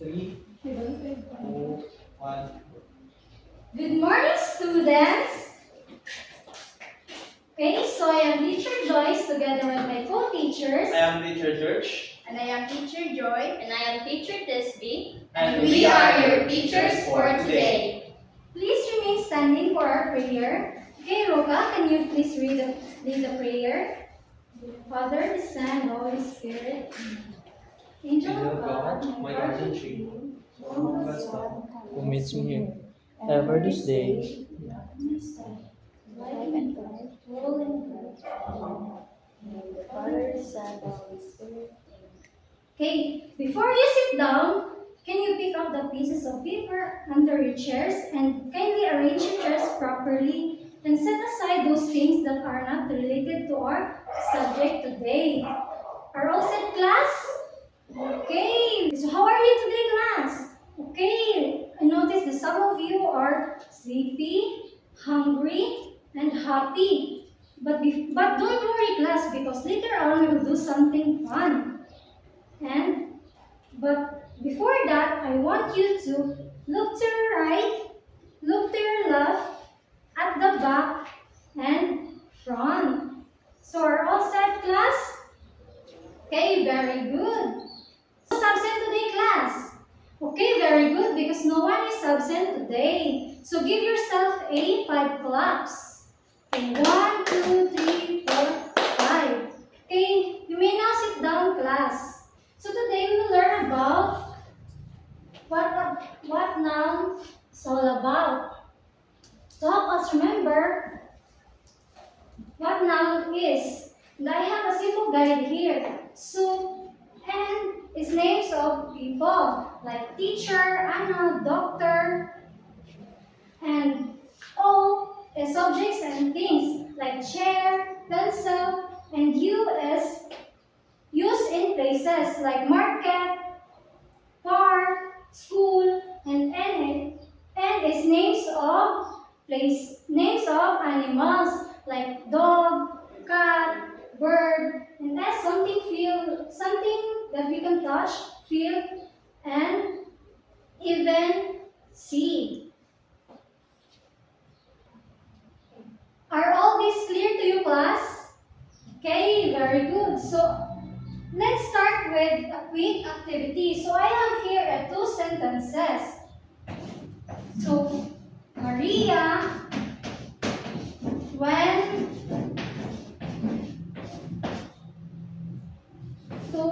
3, 2, 1. Good morning, students. Okay, so I am Teacher Joyce together with my co-teachers. I am Teacher George. And I am Teacher Joy. And I am Teacher Tisby. And we are your teachers for today. Please remain standing for our prayer. Okay, Roka, can you please lead the prayer? Father, the Son, and Holy Spirit. Angel of God, my guardian angel, Who meets me here ever this day. life and life, rule and life. The Father, the Son, and Holy Spirit. Okay, before you sit down, can you pick up the pieces of paper under your chairs and kindly arrange your chairs properly and set aside those things that are not related to our subject today. Are all set, class? Okay, so how are you today, class? Okay, I noticed that some of you are sleepy, hungry, and happy. But don't worry, class, because later on we will do something fun. But before that, I want you to look to your right, look to your left, at the back, and front. So are all set, class? Okay, very good. Who's absent today, class? Okay, very good, because no one is absent today. So give yourself a 5 claps. Okay, 1, 2, 3, 4, 5. Okay, you may now sit down, class. So today we will learn about what noun is all about. To help us remember what noun is, and I have a simple guide here. So, N is names of people like teacher, Anna, doctor, and O is objects and things like chair, pencil, and U is used in places like market, park, school, and N is names of animals like dog, cat, bird, and S something that we can touch, feel, and even see. Are all these clear to you, class? Okay, very good. So let's start with a quick activity. So I have here 2 sentences. So Maria went to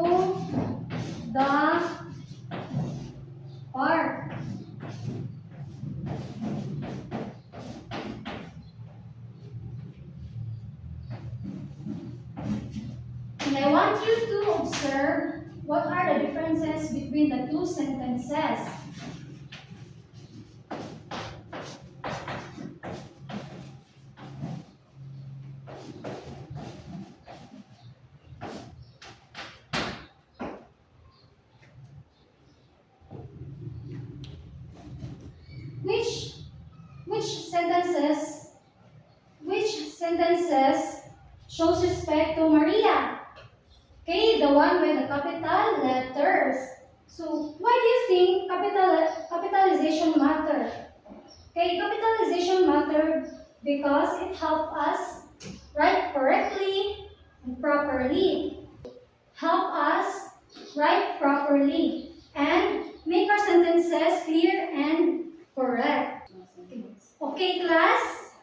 the park. And I want you to observe what are the differences between the 2 sentences. Which sentences shows respect to Maria? Okay, the one with the capital letters. So why do you think capitalization matter? Okay, capitalization matter because it helps us write correctly and properly. Help us write properly and make our sentences clear and correct. Okay, class?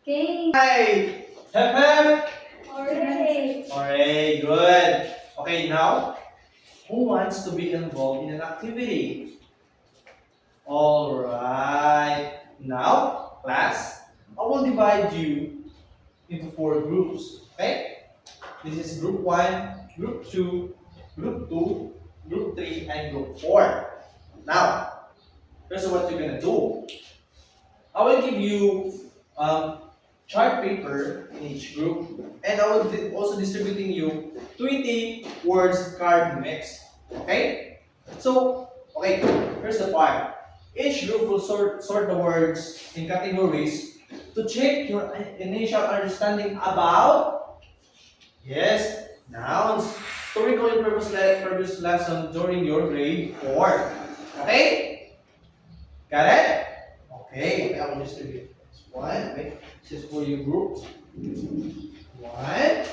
Okay. Hi! Hep hep! Alright. Alright, good. Okay, now, who wants to be involved in an activity? Alright. Now, class, I will divide you into 4 groups. Okay? This is group 1, group 2, group 2, group 3, and group 4. Now, here's what you're gonna do. I will give you chart paper in each group, and I will also distributing you 20 words card mix. Okay? So, okay, here's the part. Each group will sort the words in categories to check your initial understanding about, yes, nouns, to recall previous lesson during your grade 4. Okay? Got it? Okay, I will distribute this one. Okay, this is for your group 1.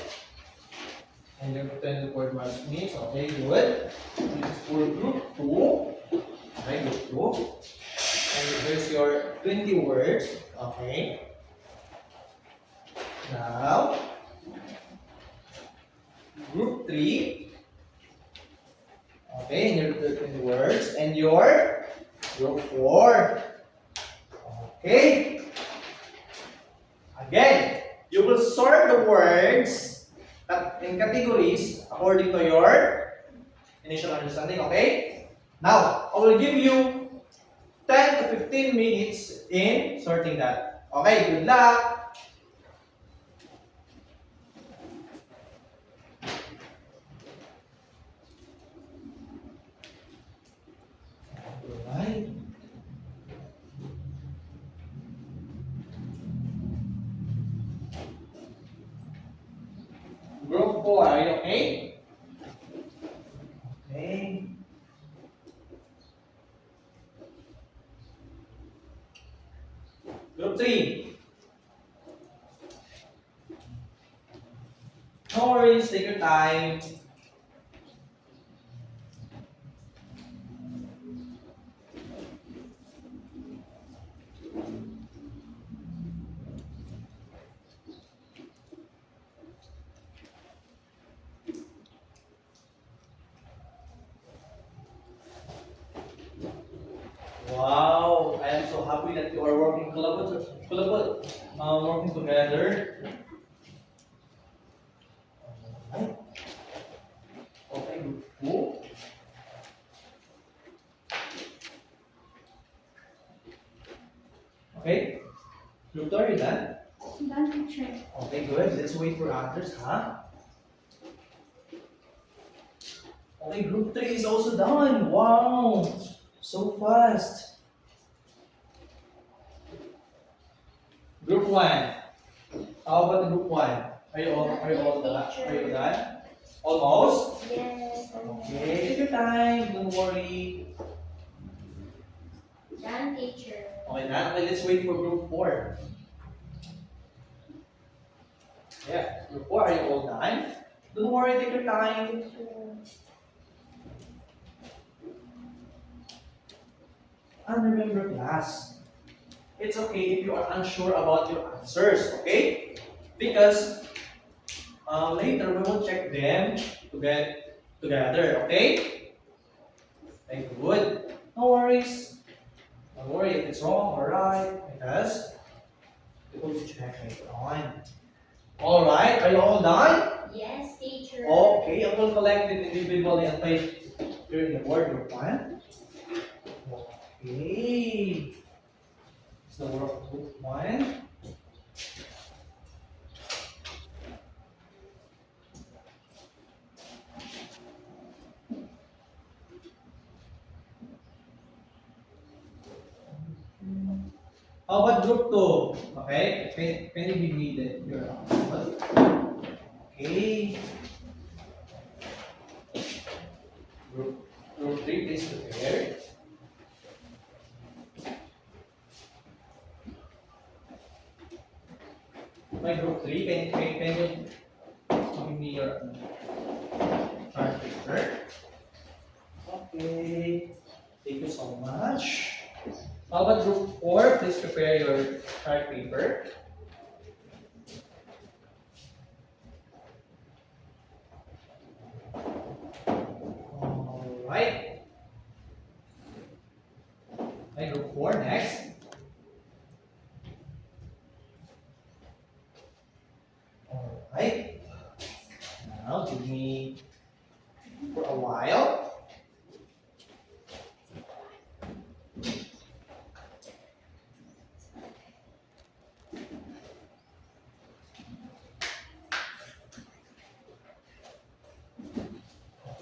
And you're pretend the word marks me. Okay, good. And this is for group 2. Okay, group 2. And here's your 20 words. Okay. Now, group 3. Okay, and your 20 words. And your group 4. Okay. Again, you will sort the words in categories according to your initial understanding. Okay. Now, I will give you 10 to 15 minutes in sorting that. Okay, good luck. Alright. Group 4, are you okay? Okay. Group 3. No worries, take your time. Wow, I am so happy that you are working working together. Alright. Okay, group 2. Okay, group 2, are you done? Done, teacher. Okay, good. Let's wait for others, huh? Okay, group 3 is also done. Wow, so fast. Group 1. How about the group 1? Are you all done? Are you done? Almost? Yes. Okay, take your time. Don't worry. Done, teacher. Okay, now let's wait for group 4. Yeah, group 4, are you all done? Don't worry, take your time. And remember, class, it's okay if you are unsure about your answers, okay? Because later we will check them to get together, okay? Okay, good. No worries. Don't worry if it's wrong or right, because we will check later on. Alright, are you all done? Yes, teacher. Okay, I will collect it individually and place here in the board group 1. Okay. It's the work group 1. How about group 2? Okay, can you give me your output? Okay. Group 3, please prepare. My group 3, can you give me your chart paper? Okay. Thank you so much. How about group 4? Please prepare your chart paper. Alright. Okay, group 4 next. Alright. Now give me for a while.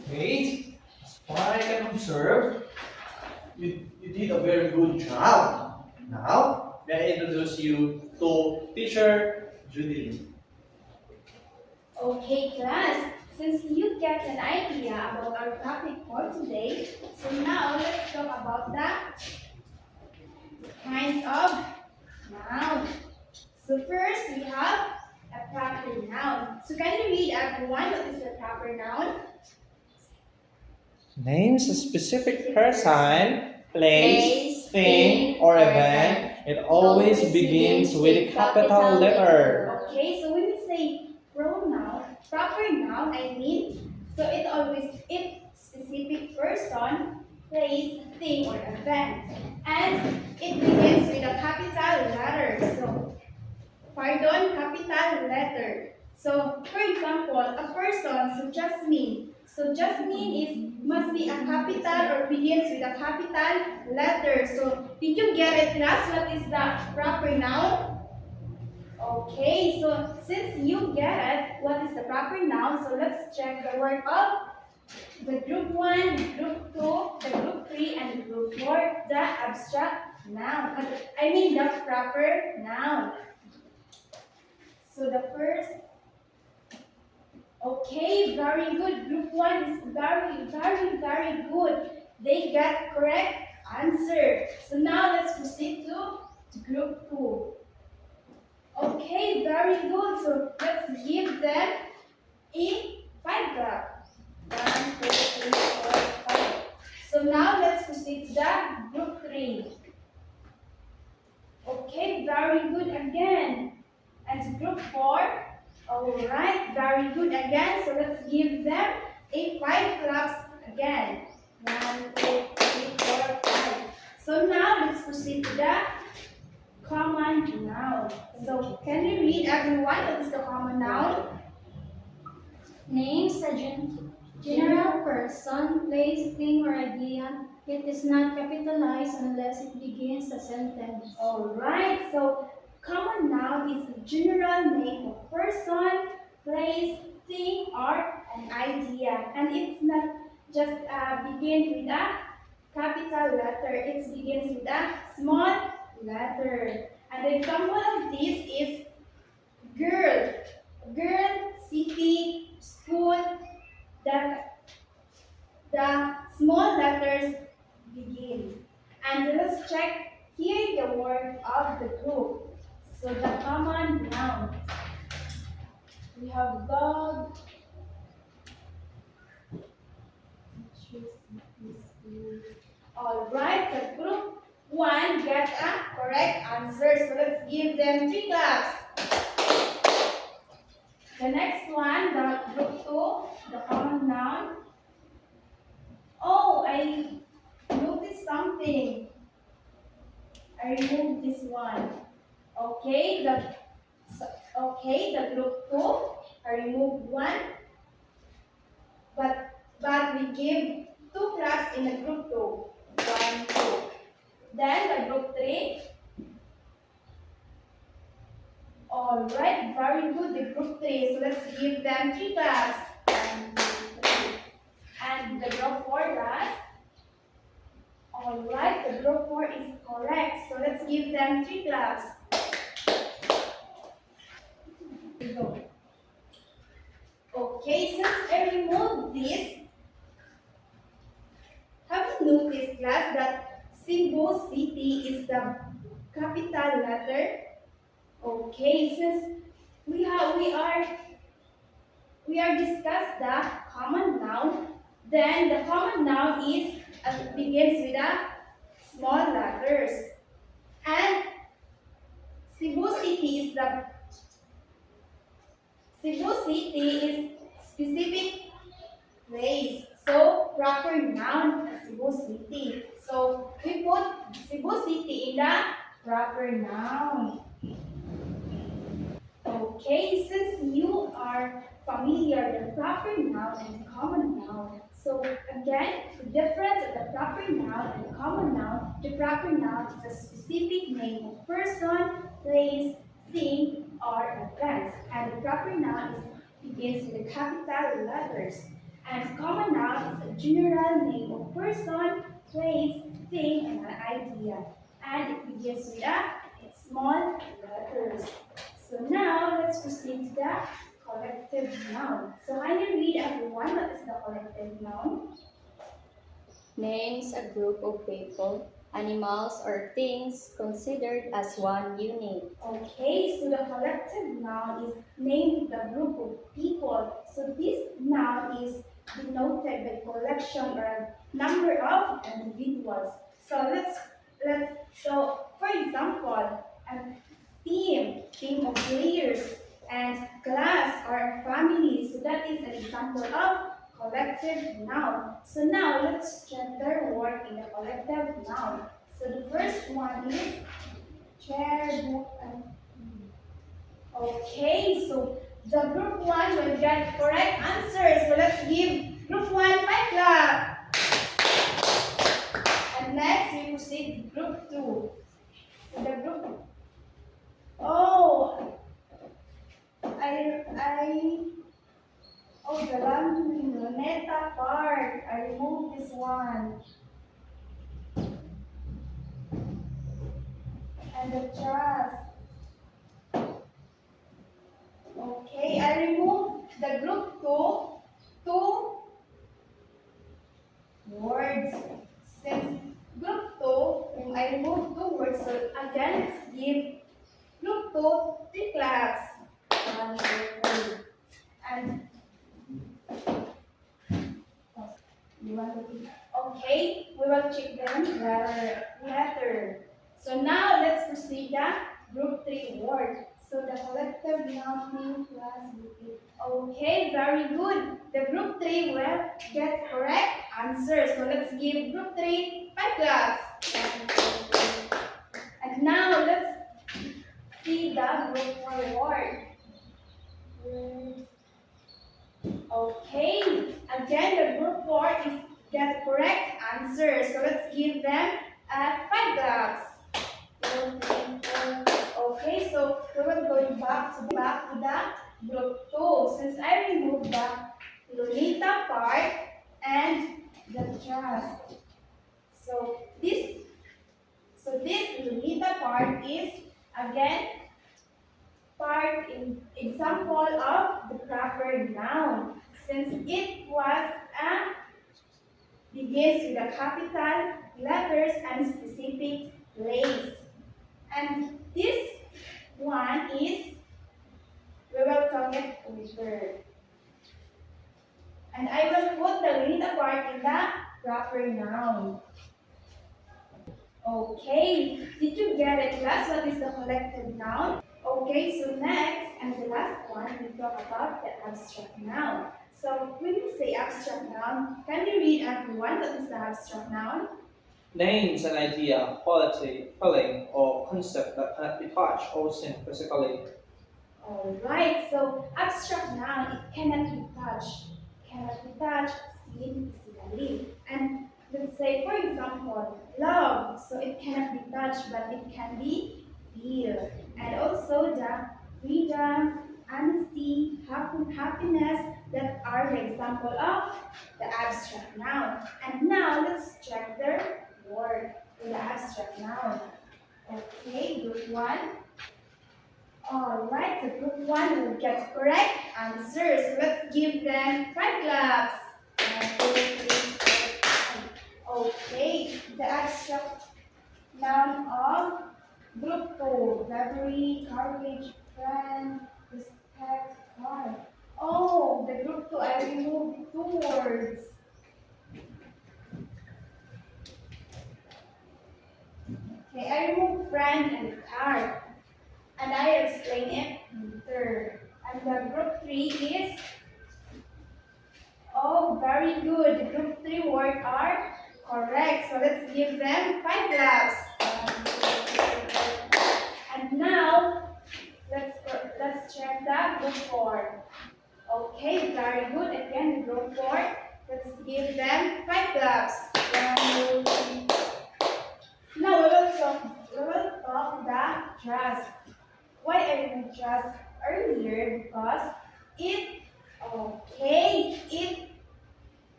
Okay, as far as I can observe, you did a very good job. Now, may I introduce you to teacher Judy Lee. Okay, class. since you get an idea about our topic for today, so now let's talk about the kinds of noun. So first we have a proper noun. So can you read everyone what is the proper noun? Names a specific person, place, Place, thing, or event. It always begins with a capital letter. Okay, so when we say pronoun, proper noun, so it specific person, place, thing, or event, and it begins with a capital letter. Capital letter. So, for example, a person, so Jasmine. So Jasmine must be a capital or begins with a capital letter. So, did you get it, class? What is the proper noun? Okay, so since you get it, what is the proper noun? So let's check the work of the group 1, the group 2, the group 3, and the group 4, the abstract noun. The proper noun. So the first, okay, very good. Group 1 is very good. They get correct answer. So now let's proceed to group 2. Okay, very good. So let's give them a 5 clap. 1, 2, 3, 4, 5. So now let's proceed to the group 3. Okay, very good again. And group 4. Alright, very good again. So let's give them a 5 claps again. 1, 2, 3, 4, 5. So now let's proceed to the common noun. So can you read everyone what is the common noun? Names a general person, place, thing, or idea. It is not capitalized unless it begins a sentence. Alright, so common noun is a general name of person, place, thing, or an idea. And it's not just begin with a capital letter. It begins with a small letter. And the example of this is girl. Girl, city, school. The small letters begin. And let's check here the word of the group. So the common noun. We have dog. Alright, the group 1 get a correct answer. So let's give them 3 claps. The next one, the group 2, the common noun. Oh, I noticed something. I removed this one. Okay, the group 2, I removed 1. But we give 2 claps in the group 2. 1, 2. Then the group 3. Alright, very good, the group 3. So let's give them 3 claps. 1, 2, 3. And the group 4 last. Alright, the group 4 is correct. So let's give them 3 claps. Here we go. Okay, since I removed this, have you noticed, class, that Cebu City is the capital letter? Okay, since we are discussed the common noun, then the common noun begins with a small letters, and Cebu City is specific place. So proper noun Cebu City. So we put Cebu City in the proper noun. Okay, since you are familiar with the proper noun and the common noun, so again, the difference of the proper noun and the common noun, the proper noun is a specific name of person, place, thing, or event. And the proper noun begins with the capital letters. And common noun is a general name of person, place, thing, and an idea. And it begins with a small letters. So now let's proceed to the collective noun. So can you read everyone what is the collective noun? Names a group of people, animals, or things considered as one unit. Okay, so the collective noun is named the group of people. So this noun is denoted by collection or a number of individuals. So for example, a team of players, and class or a family. So that is an example of collective noun. So now let's check their work in the collective noun. So the first one is chair, book, and okay, so the group one will get correct answer. So let's give group one 5 clap. And next we proceed to group two. So the group. Oh, the Luneta part. I removed this one. And the trust. Okay, I removed the group two words. Since group two, I removed 2 words, so again, let's give group two 3 claps. 1, 2, 3. And okay, we will check them letter. So now let's proceed the group 3 word. So the collective noun plus group. Okay, very good. The group 3 will get correct answer. So let's give group 3 5 claps. And now let's see the group 4 word. Okay, again the group 4 is get correct answer. So let's give them 5 claps. 1, 2, 3, 4. Okay, so we will go back to the group 2 since I removed the Lolita part and the trust. So this Lolita part is again part in example of the proper noun since it was begins with a capital letters and specific place. And this one is we will talk it later. And I will put the Lolita part in the proper noun. Okay, did you get it class? What is the collective noun? Okay, so next and the last one, we talk about the abstract noun. So when you say abstract noun, can you read everyone what is the abstract noun? Names an idea, quality, feeling, or concept that cannot be touched or seen physically. Alright, so abstract noun, it cannot be touched. Seen physically. And let's say, for example, love. So it cannot be touched, but it can be feel. And also the freedom, honesty, happiness, that are the example of the abstract noun. And now let's check their word in the abstract noun. Okay, group 1. Alright, so group 1 will get correct answers. So let's give them 5 claps. 1, 2, 3, 4, 5. Okay, the abstract noun of group 2. Bravery, courage, friend, respect, pride. Oh, the group 2, I removed 2 words. Okay, I removed friend and car. And I explain it later. And the group 3 is, oh, very good. The group 3 words are correct. So let's give them 5 claps. 1, 2, 3, 4. And now, let's check the group 4. Okay, very good. Again, group 4. Let's give them 5 claps. 1, 2, 3. Now we will talk the trust. Why I didn't trust earlier? Because it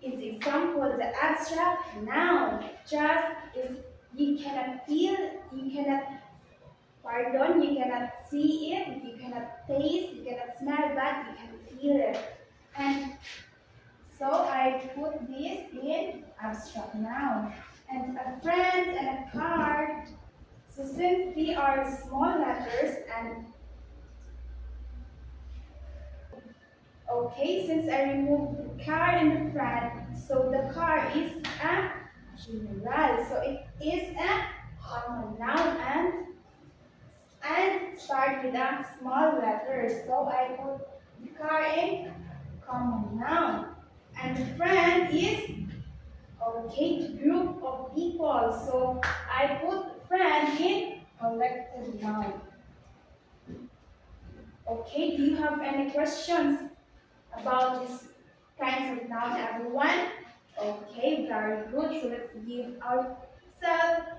is example the abstract noun. Trust is you cannot feel, you cannot you cannot see it, you cannot taste, you cannot smell, but you can here. And so I put this in abstract noun. And a friend and a card. So since they are small letters and okay, since I removed the car and the friend, so the car is a general. So it is a common noun and start with a small letter. So I put the car in common noun. And the friend is okay group of people. So I put friend in collective noun. Okay, do you have any questions about this kinds of noun, everyone? Okay, very good. So let's give ourselves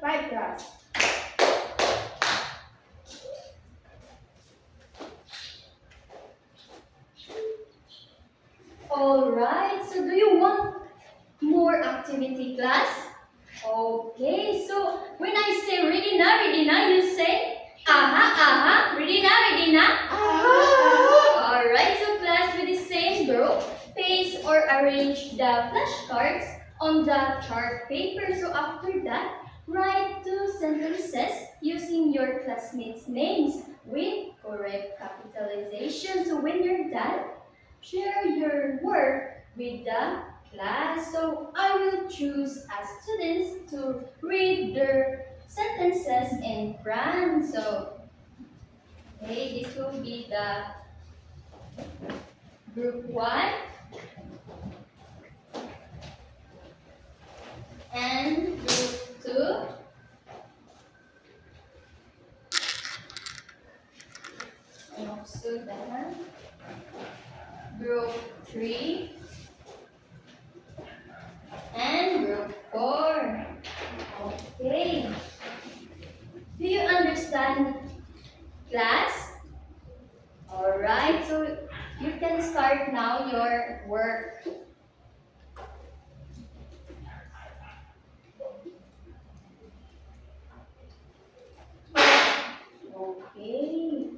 5 claps. Alright, so do you want more activity class? Okay, so when I say ready na, you say aha, ready na. Alright, so class with the same group, paste or arrange the flashcards on the chart paper. So after that, write 2 sentences using your classmates' names with correct capitalization. So when you're done, share your work with the class. So I will choose as students to read their sentences in front. So okay, this will be the group 1 and group 2. And also then group 3 and group 4. Okay. Do you understand, class? Alright, so you can start now your work. Okay.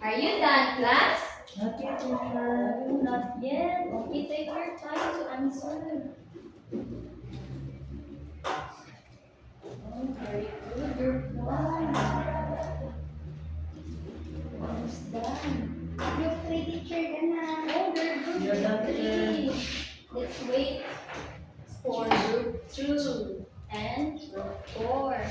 Are you done, class? Not yet, teacher. Oh, not yet. Okay, take your time to answer. Oh, very good. Group 1. Almost done. Group 3 teacher ka na. Oh, very good. You're done, Group 3. Let's wait for group 2 and group 4.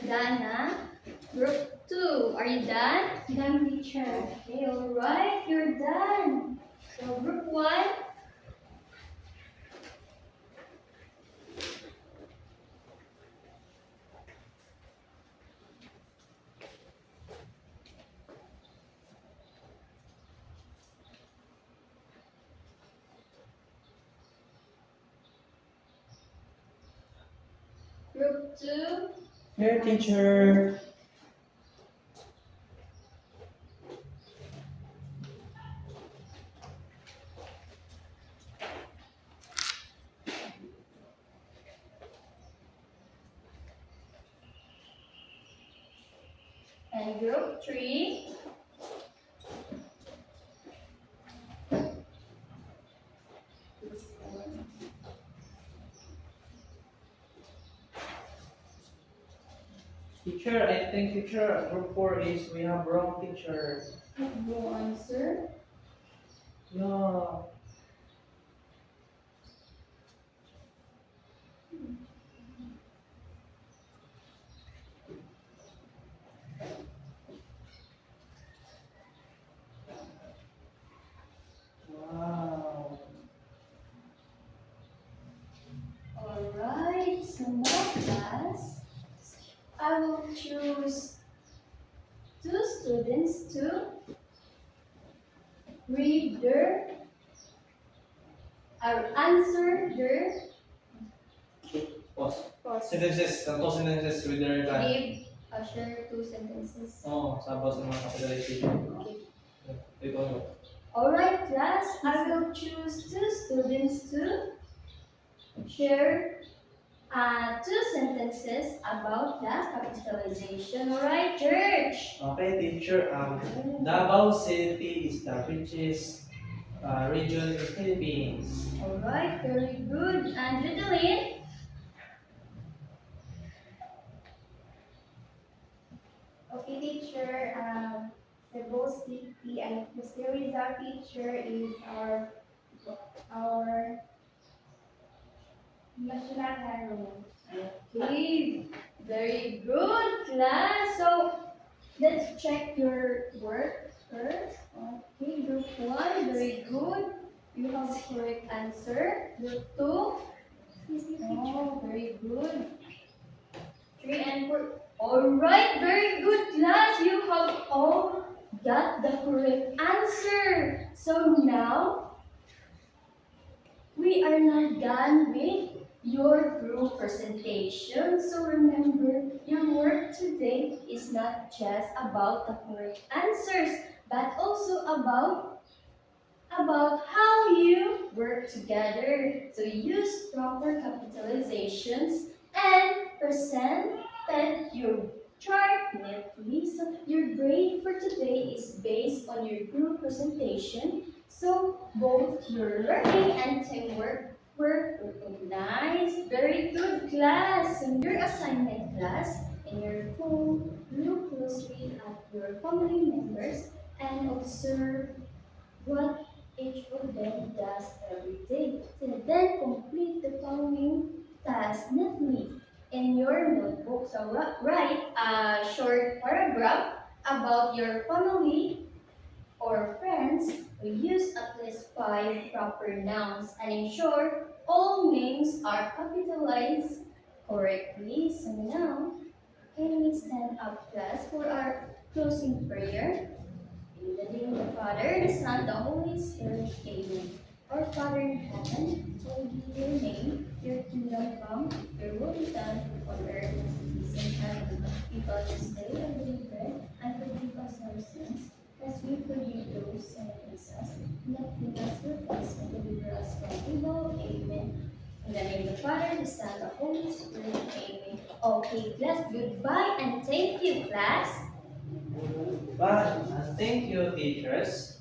Done, na? Group 2, are you done? Done teacher. Okay, alright, you're done. So group 1, group 2, Here, teacher. and group 3. Teacher, I think teacher, group 4 is we have wrong teacher. No answer. Yeah. So now, class, I will choose two students to read their or answer their Pause. pause. Sentences. Ganito sentences with their time. Give or share two sentences. Oo, sabos ng mga capitalization. Okay. Dito nyo. Alright, class, I will choose two students to share two sentences about the capitalization. Alright, church. Okay, teacher. Davao City is the richest region in the Philippines. Alright, very good. And Ritalin? Okay, teacher. Cebu City and Mr. Rizal teacher is our national hero. Okay, very good, class. So, let's check your work first. Okay, group 1, very good. You have the correct answer. Group 2, oh, very good. 3 and 4. Alright, very good, class. You have all got the correct answer. So now, we are now done with your group presentation. So remember, your work today is not just about the correct answers, but also about how you work together to use proper capitalizations and presented your chart neatly. So your grade for today is based on your group presentation. So both your learning and teamwork were recognized. Very good, class. So your assignment, class, in your home, look closely at your family members and observe what each of them does every day. So then complete the following tasks neatly in your notebook. So write a short paragraph about your family or friends. We use at least 5 proper nouns and ensure all names are capitalized correctly. So now, can we stand up, class, for our closing prayer? In the name of the Father, the Son, the Holy Spirit, Amen. Our Father in heaven, hallowed be your name. Your kingdom come, your will be done on earth as it is in heaven. Give us this day our daily bread, and forgive us our sins, as we forgive those who sin against us. Not lead us to us, but deliver us from evil. Amen. In the name of the Father, the Son, the Holy Spirit. Amen. Okay, class, goodbye and thank you, class. But thank you, teachers.